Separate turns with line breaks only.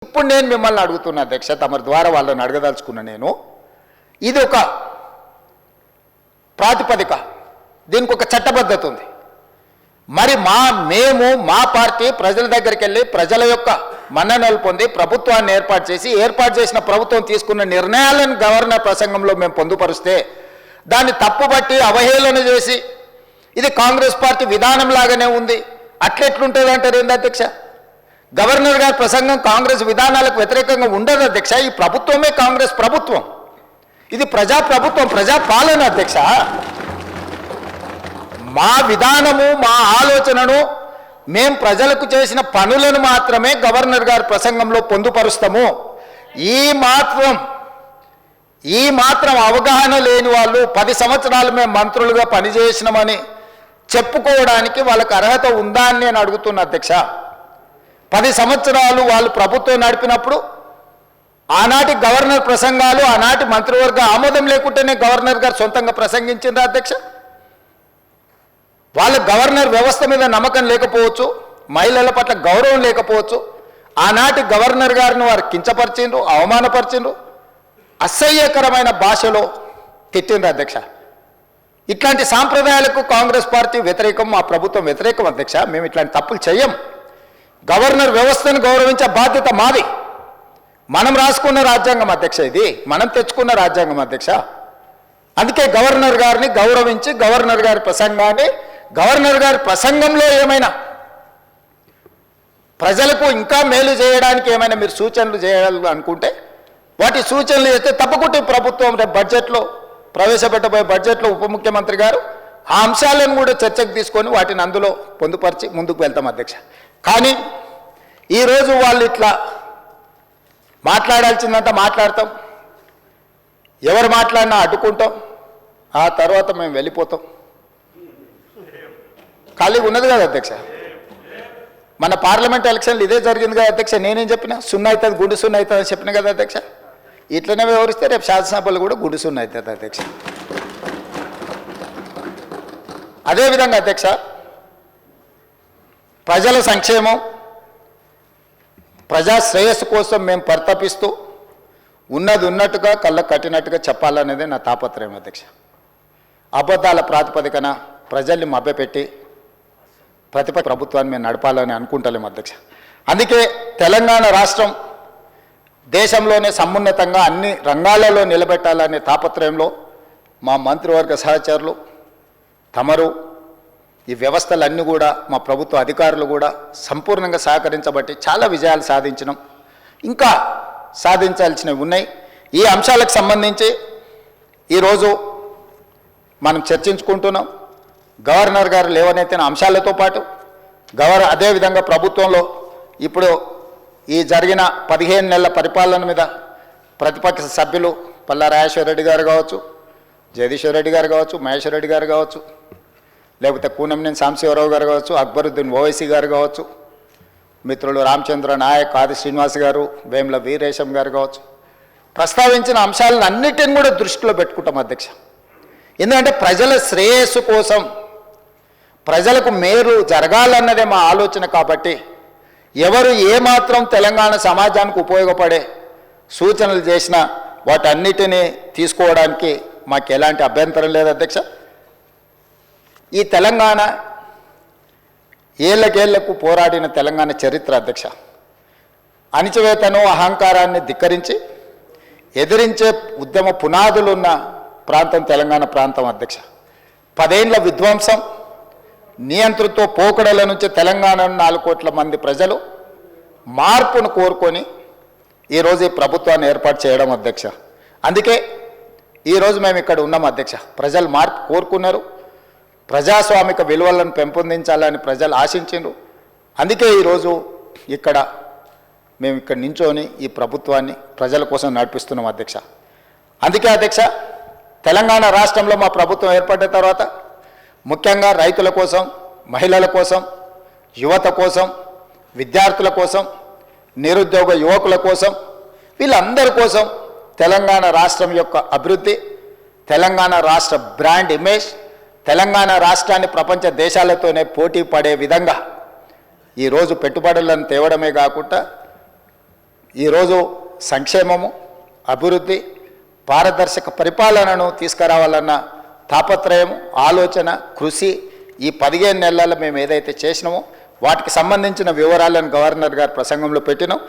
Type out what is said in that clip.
ఇప్పుడు నేను మిమ్మల్ని అడుగుతున్నా అధ్యక్ష, తమరి ద్వారా వాళ్ళని అడగదలుచుకున్నా నేను. ఇది ఒక ప్రాతిపదిక, దీనికి ఒక చట్టబద్ధత ఉంది. మరి మేము మా పార్టీ ప్రజల దగ్గరికి వెళ్ళి ప్రజల యొక్క మన్ననలు పొంది ప్రభుత్వాన్ని ఏర్పాటు చేసిన ప్రభుత్వం తీసుకున్న నిర్ణయాలను గవర్నర్ ప్రసంగంలో మేము పొందుపరిస్తే దాన్ని తప్పుబట్టి అవహేళన చేసి ఇది కాంగ్రెస్ పార్టీ విధానం లాగానే ఉంది అట్లెట్లుంటుంది అంటారు ఏంది అధ్యక్ష? గవర్నర్ గారి ప్రసంగం కాంగ్రెస్ విధానాలకు వ్యతిరేకంగా ఉండదు అధ్యక్ష. ఈ ప్రభుత్వమే కాంగ్రెస్ ప్రభుత్వం, ఇది ప్రజాప్రభుత్వం, ప్రజాపాలన అధ్యక్ష. మా విధానము మా ఆలోచనను మేం ప్రజలకు చేసిన పనులను మాత్రమే గవర్నర్ గారి ప్రసంగంలో పొందుపరుస్తాము. ఈ మాత్రం అవగాహన లేని వాళ్ళు 10 సంవత్సరాలు మేము మంత్రులుగా పనిచేసినామని చెప్పుకోవడానికి వాళ్ళకి అర్హత ఉందా అని నేను అడుగుతున్నా అధ్యక్ష. 10 సంవత్సరాలు వాళ్ళు ప్రభుత్వం నడిపినప్పుడు ఆనాటి గవర్నర్ ప్రసంగాలు ఆనాటి మంత్రివర్గ ఆమోదం లేకుంటేనే గవర్నర్ గారు సొంతంగా ప్రసంగించిందా అధ్యక్ష? వాళ్ళ గవర్నర్ వ్యవస్థ మీద నమ్మకం లేకపోవచ్చు, మహిళల పట్ల గౌరవం లేకపోవచ్చు, ఆనాటి గవర్నర్ గారిని వారు కించపరిచిండ్రు, అవమానపరిచిండ్రు, అసహ్యకరమైన భాషలో తిట్టిండ్రు అధ్యక్ష. ఇట్లాంటి సాంప్రదాయాలకు కాంగ్రెస్ పార్టీ వ్యతిరేకం, మా ప్రభుత్వం వ్యతిరేకం అధ్యక్ష. మేము ఇట్లాంటి తప్పులు చెయ్యం. గవర్నర్ వ్యవస్థను గౌరవించే బాధ్యత మాది. మనం రాసుకున్న రాజ్యాంగం అధ్యక్ష, ఇది మనం తెచ్చుకున్న రాజ్యాంగం అధ్యక్ష. అందుకే గవర్నర్ గారిని గౌరవించి గవర్నర్ గారి ప్రసంగాన్ని, గవర్నర్ గారి ప్రసంగంలో ఏమైనా ప్రజలకు ఇంకా మేలు చేయడానికి ఏమైనా మీరు సూచనలు చేయాలనుకుంటే వాటి సూచనలు చేస్తే తప్పకుండా ప్రభుత్వం రేపు బడ్జెట్లో ప్రవేశపెట్టబోయే బడ్జెట్లో ఉప ముఖ్యమంత్రి గారు ఆ అంశాలను కూడా చర్చకు తీసుకొని వాటిని అందులో పొందుపరిచి ముందుకు వెళ్తాం అధ్యక్ష. కానీ ఈరోజు వాళ్ళు ఇట్లా మాట్లాడాల్సిందంతా మాట్లాడతాం, ఎవరు మాట్లాడినా అడ్డుకుంటాం, ఆ తర్వాత మేము వెళ్ళిపోతాం. ఖాళీగా ఉన్నది కదా అధ్యక్ష. మన పార్లమెంట్ ఎలక్షన్లు ఇదే జరిగింది కదా అధ్యక్ష. నేనేం చెప్పినా 0 అవుతుంది, గుండు 0 అవుతుంది అని చెప్పిన కదా అధ్యక్ష. ఇట్లనే వివరిస్తే రేపు శాసనసభలు కూడా గుండు 0 అవుతుంది అధ్యక్ష. అదేవిధంగా అధ్యక్ష, ప్రజల సంక్షేమం ప్రజా శ్రేయస్సు కోసం మేము పరితపిస్తూ ఉన్నది ఉన్నట్టుగా కళ్ళకు కట్టినట్టుగా చెప్పాలనేదే నా తాపత్రయం అధ్యక్ష. అబద్ధాల ప్రాతిపదికన ప్రజల్ని మభ్యపెట్టి ప్రభుత్వాన్ని మేము నడపాలని అనుకుంటలేము అధ్యక్ష. అందుకే తెలంగాణ రాష్ట్రం దేశంలోనే సమున్నతంగా అన్ని రంగాలలో నిలబెట్టాలనే తాపత్రయంలో మా మంత్రివర్గ సహచరులు తమరు ఈ వ్యవస్థలన్నీ కూడా మా ప్రభుత్వ అధికారులు కూడా సంపూర్ణంగా సహకరించబట్టి చాలా విజయాలు సాధించినాం, ఇంకా సాధించాల్సినవి ఉన్నాయి. ఈ అంశాలకు సంబంధించి ఈరోజు మనం చర్చించుకుంటున్నాం. గవర్నర్ గారు లేవనెత్తిన అంశాలతో పాటు అదేవిధంగా ప్రభుత్వంలో ఇప్పుడు ఈ జరిగిన 15 నెలల పరిపాలన మీద ప్రతిపక్ష సభ్యులు పల్లా రాజేశ్వర రెడ్డి గారు కావచ్చు, జగదీశ్వర్ రెడ్డి గారు కావచ్చు, మహేశ్వర్ రెడ్డి గారు కావచ్చు, లేకపోతే కూనంనేని సాంబశివరావు గారు కావచ్చు, అక్బరుద్దీన్ ఓవైసీ గారు కావచ్చు, మిత్రులు రామచంద్ర నాయక్, ఆది శ్రీనివాస్ గారు, వేముల వీరేశం గారు కావచ్చు, ప్రస్తావించిన అంశాలను అన్నిటిని కూడా దృష్టిలో పెట్టుకుంటాం అధ్యక్ష. ఎందుకంటే ప్రజల శ్రేయస్సు కోసం, ప్రజలకు మేలు జరగాలన్నదే మా ఆలోచన. కాబట్టి ఎవరు ఏమాత్రం తెలంగాణ సమాజానికి ఉపయోగపడే సూచనలు చేసినా వాటన్నిటినీ తీసుకోవడానికి మాకు ఎలాంటి అభ్యంతరం లేదు అధ్యక్ష. ఈ తెలంగాణ ఏళ్ళకేళ్లకు పోరాడిన తెలంగాణ చరిత్ర అధ్యక్ష. అణిచివేతను అహంకారాన్ని ధిక్కరించి ఎదిరించే ఉద్యమ పునాదులున్న ప్రాంతం తెలంగాణ ప్రాంతం అధ్యక్ష. 10 ఏళ్ల విధ్వంసం, నియంతృత్వ పోకడల నుంచి తెలంగాణ 4 కోట్ల మంది ప్రజలు మార్పును కోరుకొని ఈరోజు ఈ ప్రభుత్వాన్ని ఏర్పాటు చేయడం అధ్యక్ష. అందుకే ఈరోజు మేము ఇక్కడ ఉన్నాం అధ్యక్ష. ప్రజలు మార్పు కోరుకున్నారు, ప్రజాస్వామిక విలువలను పెంపొందించాలని ప్రజలు ఆశించారు. అందుకే ఈరోజు మేము ఇక్కడ నించొని ఈ ప్రభుత్వాన్ని ప్రజల కోసం నడిపిస్తున్నాం అధ్యక్ష. అందుకే అధ్యక్ష, తెలంగాణ రాష్ట్రంలో మా ప్రభుత్వం ఏర్పడిన తర్వాత ముఖ్యంగా రైతుల కోసం, మహిళల కోసం, యువత కోసం, విద్యార్థుల కోసం, నిరుద్యోగ యువకుల కోసం, వీళ్ళందరి కోసం తెలంగాణ రాష్ట్రం యొక్క అభివృద్ధి, తెలంగాణ రాష్ట్ర బ్రాండ్ ఇమేజ్, తెలంగాణ రాష్ట్రాన్ని ప్రపంచ దేశాలతోనే పోటీ పడే విధంగా ఈరోజు పెట్టుబడులను తేవడమే కాకుండా ఈరోజు సంక్షేమము, అభివృద్ధి, పారదర్శక పరిపాలనను తీసుకురావాలన్న తాపత్రయం, ఆలోచన, కృషి ఈ 15 నెలల్లో మేము ఏదైతే చేసినామో వాటికి సంబంధించిన వివరాలను గవర్నర్ గారు ప్రసంగంలో పెట్టినాం.